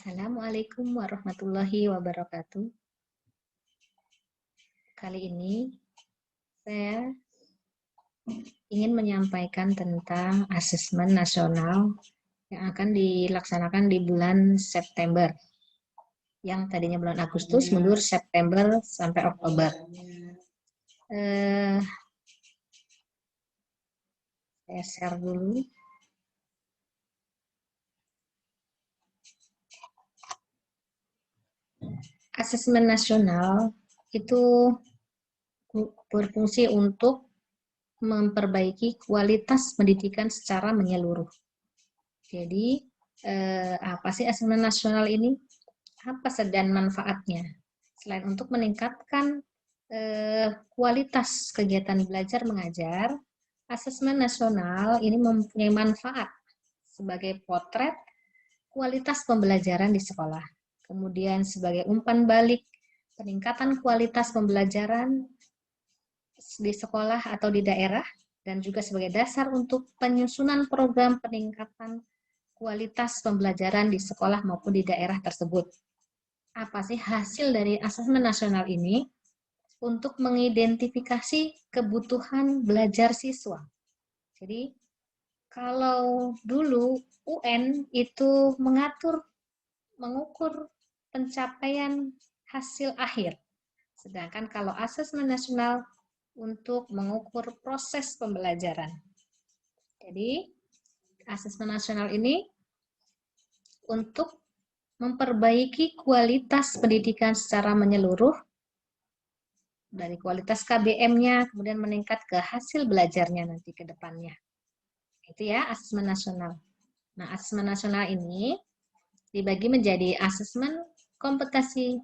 Assalamualaikum warahmatullahi wabarakatuh. Kali ini saya ingin menyampaikan tentang asesmen nasional yang akan dilaksanakan di bulan September. Yang tadinya bulan Agustus mundur September sampai Oktober. Saya share dulu. Asesmen nasional itu berfungsi untuk memperbaiki kualitas pendidikan secara menyeluruh. Jadi, apa sih asesmen nasional ini? Apa dan manfaatnya? Selain untuk meningkatkan kualitas kegiatan belajar mengajar, asesmen nasional ini mempunyai manfaat sebagai potret kualitas pembelajaran di sekolah. Kemudian sebagai umpan balik peningkatan kualitas pembelajaran di sekolah atau di daerah, dan juga sebagai dasar untuk penyusunan program peningkatan kualitas pembelajaran di sekolah maupun di daerah tersebut. Apa sih hasil dari asesmen nasional ini? Untuk mengidentifikasi kebutuhan belajar siswa. Jadi, kalau dulu UN itu mengukur pencapaian hasil akhir. Sedangkan kalau asesmen nasional untuk mengukur proses pembelajaran. Jadi, asesmen nasional ini untuk memperbaiki kualitas pendidikan secara menyeluruh, dari kualitas KBM-nya, kemudian meningkat ke hasil belajarnya nanti ke depannya. Itu ya, asesmen nasional. Nah, asesmen nasional ini dibagi menjadi asesmen kompetensi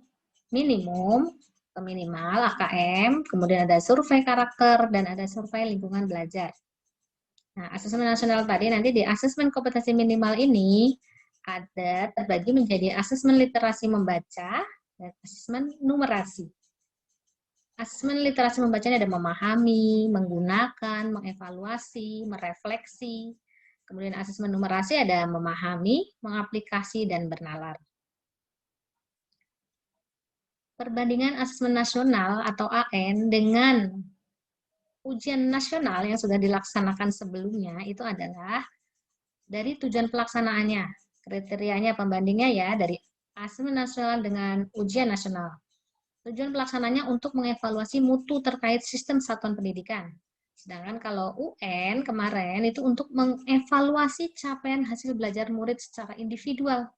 minimum atau minimal, AKM, kemudian ada survei karakter, dan ada survei lingkungan belajar. Nah, asesmen nasional tadi nanti di asesmen kompetensi minimal ini ada terbagi menjadi asesmen literasi membaca dan asesmen numerasi. Asesmen literasi membaca ini ada memahami, menggunakan, mengevaluasi, merefleksi. Kemudian asesmen numerasi ada memahami, mengaplikasi, dan bernalar. Perbandingan asesmen nasional atau AN dengan ujian nasional yang sudah dilaksanakan sebelumnya itu adalah dari tujuan pelaksanaannya, kriterianya pembandingnya ya dari asesmen nasional dengan ujian nasional. Tujuan pelaksananya untuk mengevaluasi mutu terkait sistem satuan pendidikan. Sedangkan kalau UN kemarin itu untuk mengevaluasi capaian hasil belajar murid secara individual.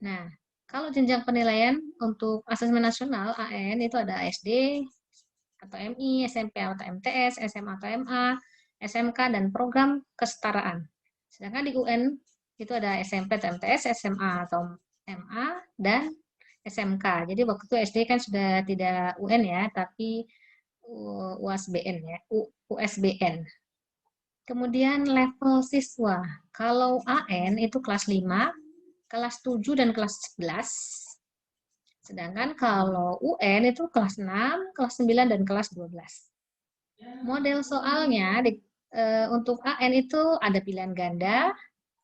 Nah, kalau jenjang penilaian untuk asesmen nasional AN itu ada SD atau MI, SMP atau MTS, SMA atau MA, SMK, dan program kesetaraan. Sedangkan di UN itu ada SMP atau MTS, SMA atau MA, dan SMK. Jadi waktu itu SD kan sudah tidak UN ya, tapi UASBN ya, USBN. Kemudian level siswa. Kalau AN itu kelas 5, kelas 7 dan kelas 11. Sedangkan kalau UN itu kelas 6, kelas 9 dan kelas 12. Model soalnya untuk AN itu ada pilihan ganda,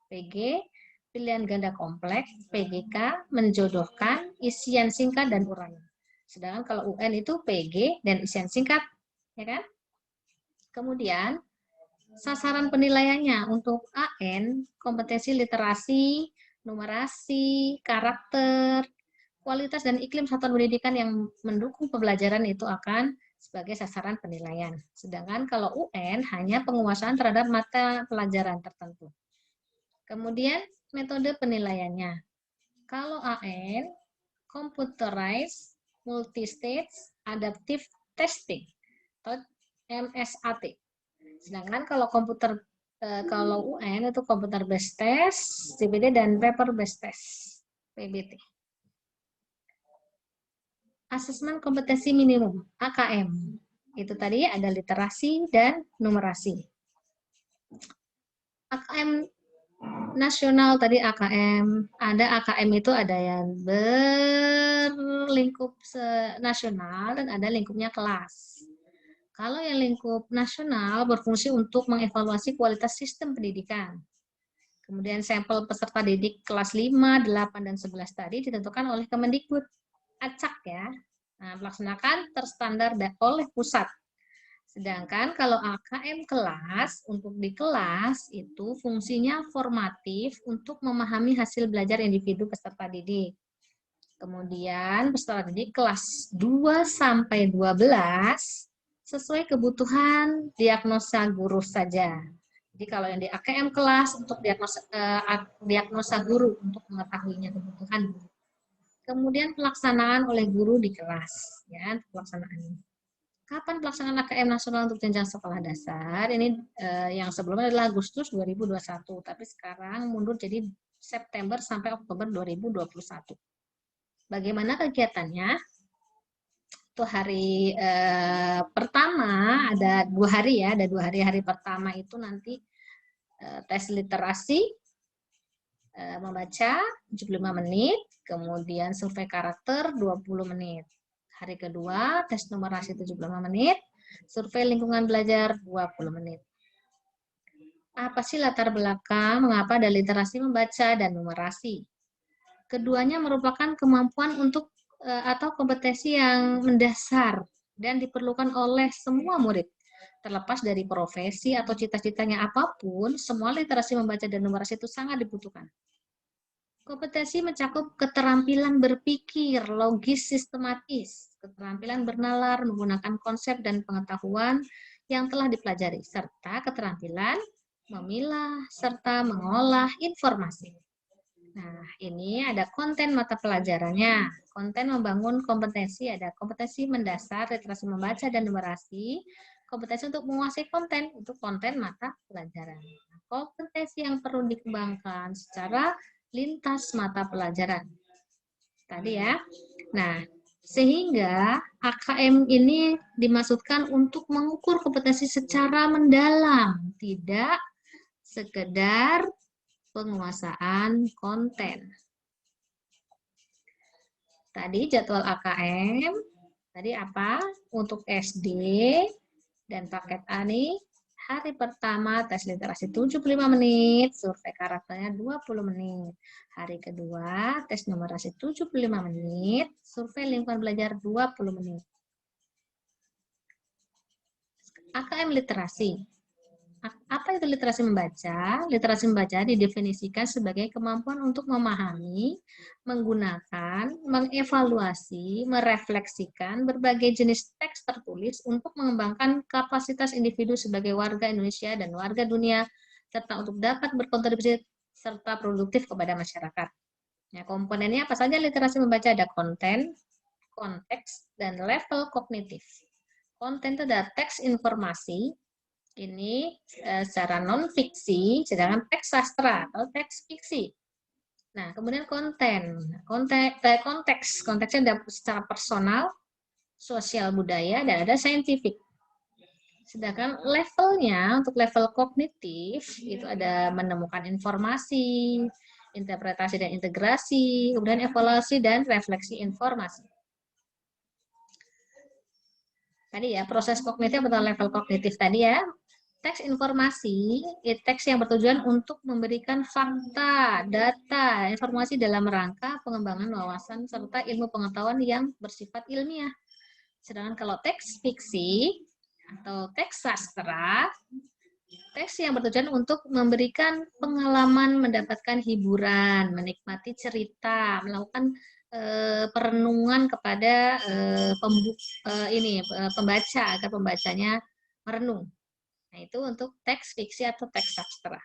PG, pilihan ganda kompleks, PGK, menjodohkan, isian singkat, dan uraian. Sedangkan kalau UN itu PG dan isian singkat, ya kan? Kemudian, sasaran penilaiannya untuk AN, kompetensi literasi, numerasi, karakter, kualitas dan iklim satuan pendidikan yang mendukung pembelajaran itu akan sebagai sasaran penilaian. Sedangkan kalau UN hanya penguasaan terhadap mata pelajaran tertentu. Kemudian metode penilaiannya. Kalau AN, Computerized Multistage Adaptive Testing atau MSAT. Sedangkan kalau kalau UN itu Computer Based Test, CBT, dan Paper Based Test, PBT. Asesmen kompetensi minimum, AKM. Itu tadi ada literasi dan numerasi. AKM nasional tadi AKM, ada AKM itu ada yang berlingkup nasional dan ada lingkupnya kelas. Kalau yang lingkup nasional berfungsi untuk mengevaluasi kualitas sistem pendidikan. Kemudian sampel peserta didik kelas 5, 8, dan 11 tadi ditentukan oleh Kemendikbud. Acak ya. Nah, melaksanakan terstandar oleh pusat. Sedangkan kalau AKM kelas, untuk di kelas itu fungsinya formatif untuk memahami hasil belajar individu peserta didik. Kemudian peserta didik kelas 2 sampai 12 sesuai kebutuhan diagnosa guru saja. Jadi kalau yang di AKM kelas untuk diagnosa guru untuk mengetahuinya kebutuhan. Kemudian pelaksanaan oleh guru di kelas, ya pelaksanaan. Kapan pelaksanaan AKM nasional untuk jenjang sekolah dasar? Ini yang sebelumnya adalah Agustus 2021, tapi sekarang mundur jadi September sampai Oktober 2021. Bagaimana kegiatannya? Itu hari pertama ada 2 hari ya, ada 2 hari. Hari pertama itu nanti tes literasi membaca 75 menit, kemudian survei karakter 20 menit. Hari kedua tes numerasi 75 menit, survei lingkungan belajar 20 menit. Apa sih latar belakang mengapa ada literasi membaca dan numerasi? Keduanya merupakan kemampuan untuk atau kompetensi yang mendasar dan diperlukan oleh semua murid. Terlepas dari profesi atau cita-citanya apapun, semua literasi membaca dan numerasi itu sangat dibutuhkan. Kompetensi mencakup keterampilan berpikir, logis, sistematis, keterampilan bernalar, menggunakan konsep dan pengetahuan yang telah dipelajari, serta keterampilan memilah serta mengolah informasi. Nah, ini ada konten mata pelajarannya. Konten membangun kompetensi, ada kompetensi mendasar, literasi membaca dan numerasi, kompetensi untuk menguasai konten, itu konten mata pelajaran. Kompetensi yang perlu dikembangkan secara lintas mata pelajaran. Tadi ya. Nah, sehingga AKM ini dimaksudkan untuk mengukur kompetensi secara mendalam, tidak sekedar penguasaan konten. Tadi jadwal AKM, tadi apa? Untuk SD dan paket A nih, hari pertama tes literasi 75 menit, survei karakternya 20 menit. Hari kedua tes numerasi 75 menit, survei lingkungan belajar 20 menit. AKM literasi. Apa itu literasi membaca? Literasi membaca didefinisikan sebagai kemampuan untuk memahami, menggunakan, mengevaluasi, merefleksikan berbagai jenis teks tertulis untuk mengembangkan kapasitas individu sebagai warga Indonesia dan warga dunia, serta untuk dapat berkontribusi serta produktif kepada masyarakat. Nah, komponennya apa saja literasi membaca? Ada konten, konteks, dan level kognitif. Konten itu ada teks informasi, ini secara non-fiksi, sedangkan teks sastra atau teks fiksi. Nah, kemudian konteksnya ada secara personal, sosial budaya, dan ada saintifik. Sedangkan levelnya, untuk level kognitif, itu ada menemukan informasi, interpretasi dan integrasi, kemudian evaluasi dan refleksi informasi. Tadi ya, proses kognitif atau level kognitif tadi ya. Teks informasi, teks yang bertujuan untuk memberikan fakta, data, informasi dalam rangka pengembangan wawasan serta ilmu pengetahuan yang bersifat ilmiah. Sedangkan kalau teks fiksi atau teks sastra, teks yang bertujuan untuk memberikan pengalaman, mendapatkan hiburan, menikmati cerita, melakukan perenungan kepada pembaca agar pembacanya merenung. Nah, itu untuk teks fiksi atau teks sastra.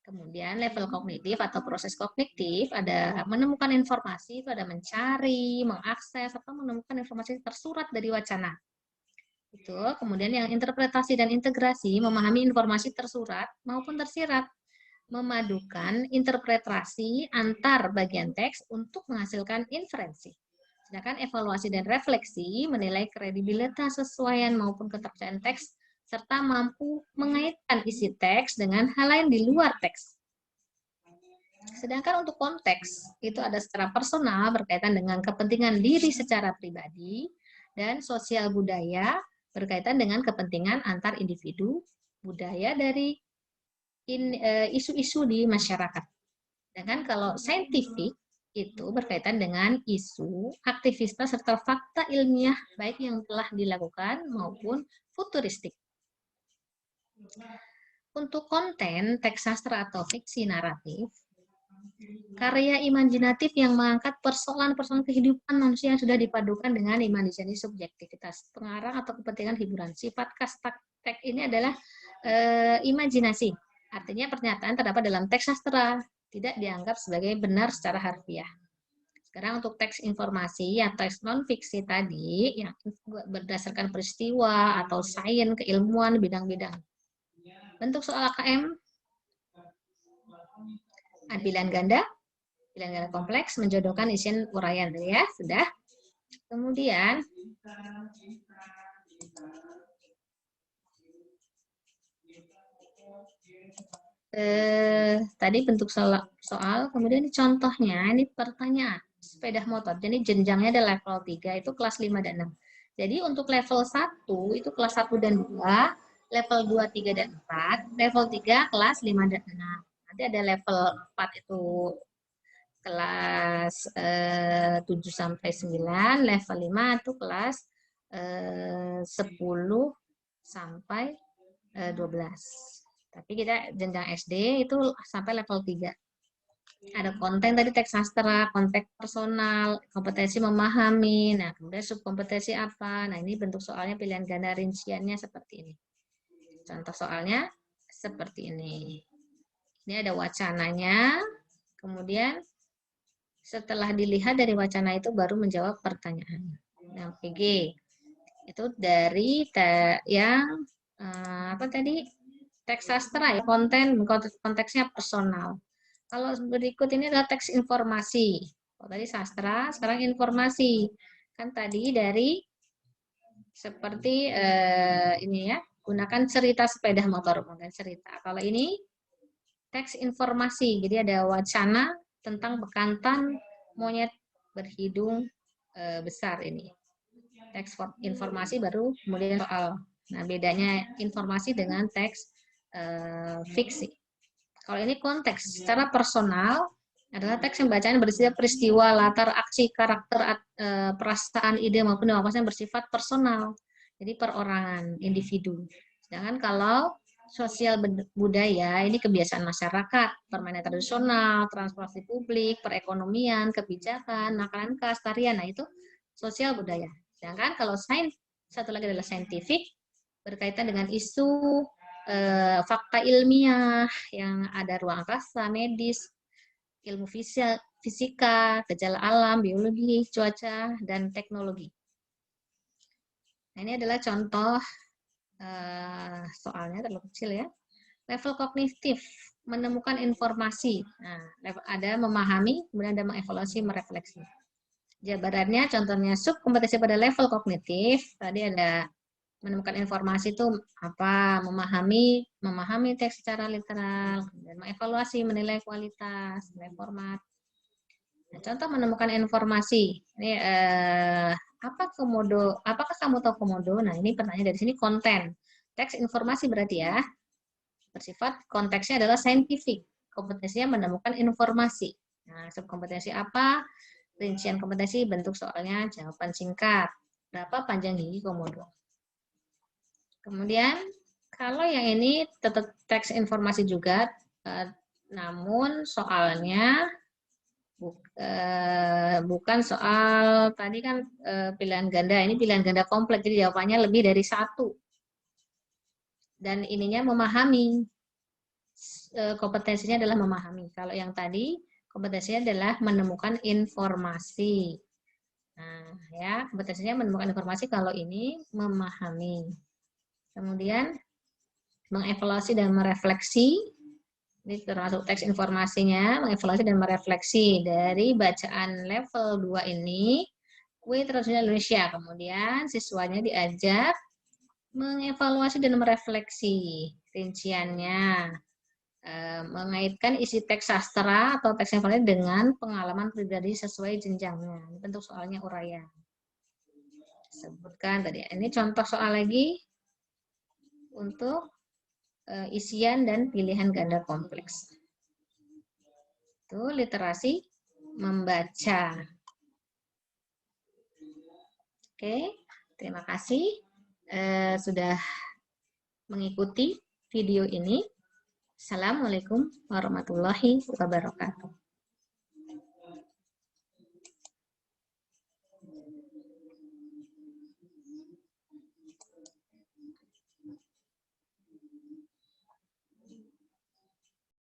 Kemudian level kognitif atau proses kognitif ada menemukan informasi, itu ada mencari, mengakses, atau menemukan informasi tersurat dari wacana. Itu. Kemudian yang interpretasi dan integrasi, memahami informasi tersurat maupun tersirat. Memadukan interpretasi antar bagian teks untuk menghasilkan inferensi. Sedangkan evaluasi dan refleksi menilai kredibilitas, sesuaian maupun keterpercayaan teks serta mampu mengaitkan isi teks dengan hal lain di luar teks. Sedangkan untuk konteks, itu ada secara personal berkaitan dengan kepentingan diri secara pribadi, dan sosial budaya berkaitan dengan kepentingan antar individu, budaya dari isu-isu di masyarakat. Sedangkan kalau saintifik itu berkaitan dengan isu, aktivitas, serta fakta ilmiah baik yang telah dilakukan maupun futuristik. Untuk konten teks sastra atau fiksi naratif, karya imajinatif yang mengangkat persoalan-persoalan kehidupan manusia yang sudah dipadukan dengan imajinasi subjektivitas, pengarang atau kepentingan hiburan. Sifat khas teks ini adalah imajinasi. Artinya pernyataan terdapat dalam teks sastra, tidak dianggap sebagai benar secara harfiah. Sekarang untuk teks informasi atau teks non-fiksi tadi, yang berdasarkan peristiwa atau sains, keilmuan, bidang-bidang. Bentuk soal AKM, pilihan ganda kompleks, menjodohkan isian uraian, ya sudah. Kemudian tadi bentuk soal, kemudian ini contohnya, ini pertanyaan sepeda motor. Jadi jenjangnya ada level 3 itu kelas 5 dan 6. Jadi untuk level 1 itu kelas 1 dan 2, level 2, 3 dan 4, level 3 kelas 5 dan 6. Nanti ada level 4 itu kelas 7 sampai 9, level 5 itu kelas 10 sampai 12. Tapi kita jenjang SD itu sampai level 3. Ada konten tadi teks sastra, konteks personal, kompetensi memahami. Nah, kemudian subkompetensi apa? Nah, ini bentuk soalnya pilihan ganda rinciannya seperti ini. Contoh soalnya seperti ini. Ini ada wacananya. Kemudian setelah dilihat dari wacana itu baru menjawab pertanyaan. Yang PG itu dari yang apa tadi? Teks sastra ya, konteksnya personal. Kalau berikut ini adalah teks informasi. Kalau tadi sastra, sekarang informasi. Kan tadi dari seperti ini ya, gunakan cerita sepeda motor, konten cerita. Kalau ini teks informasi, jadi ada wacana tentang bekantan monyet berhidung besar ini. Teks informasi baru kemudian soal. Nah, bedanya informasi dengan teks fiksi. Kalau ini konteks secara personal adalah teks yang bacaan berisi peristiwa, latar, aksi, karakter, perasaan, ide maupun yang bersifat personal. Jadi perorangan, individu. Sedangkan kalau sosial budaya ini kebiasaan masyarakat, permainan tradisional, transportasi publik, perekonomian, kebijakan, makanan khas, tarian. Nah, itu sosial budaya. Sedangkan kalau sains, satu lagi adalah saintifik, berkaitan dengan isu fakta ilmiah yang ada ruang angkasa, medis, ilmu fisika, gejala alam, biologi, cuaca, dan teknologi. Nah, ini adalah contoh soalnya terlalu kecil ya. Level kognitif, menemukan informasi. Nah, ada memahami, kemudian ada mengevaluasi, merefleksi. Jabarannya, contohnya subkompetensi pada level kognitif, tadi ada menemukan informasi itu apa, memahami teks secara literal, dan mengevaluasi, menilai kualitas, menilai format. Nah, contoh menemukan informasi. Ini apa komodo? Apakah kamu tahu komodo? Nah, ini pertanyaan dari sini konten. Teks informasi berarti ya. Bersifat konteksnya adalah saintifik. Kompetensinya menemukan informasi. Nah, subkompetensi apa? Rincian kompetensi, bentuk soalnya, jawaban singkat. Berapa panjang gigi komodo? Kemudian kalau yang ini tetap teks informasi juga, namun soalnya bukan soal tadi kan pilihan ganda, ini pilihan ganda kompleks, jadi jawabannya lebih dari satu. Dan ininya memahami, kompetensinya adalah memahami. Kalau yang tadi kompetensinya adalah menemukan informasi. Nah, ya kompetensinya menemukan informasi, kalau ini memahami. Kemudian mengevaluasi dan merefleksi, ini termasuk teks informasinya, mengevaluasi dan merefleksi dari bacaan level 2 ini, kue tradisional Indonesia. Kemudian siswanya diajak mengevaluasi dan merefleksi rinciannya, mengaitkan isi teks sastra atau teks informasi dengan pengalaman pribadi sesuai jenjangnya. Ini bentuk soalnya uraian. Sebutkan tadi. Ini contoh soal lagi untuk isian dan pilihan ganda kompleks. Itu literasi membaca. Oke, terima kasih sudah mengikuti video ini. Assalamualaikum warahmatullahi wabarakatuh.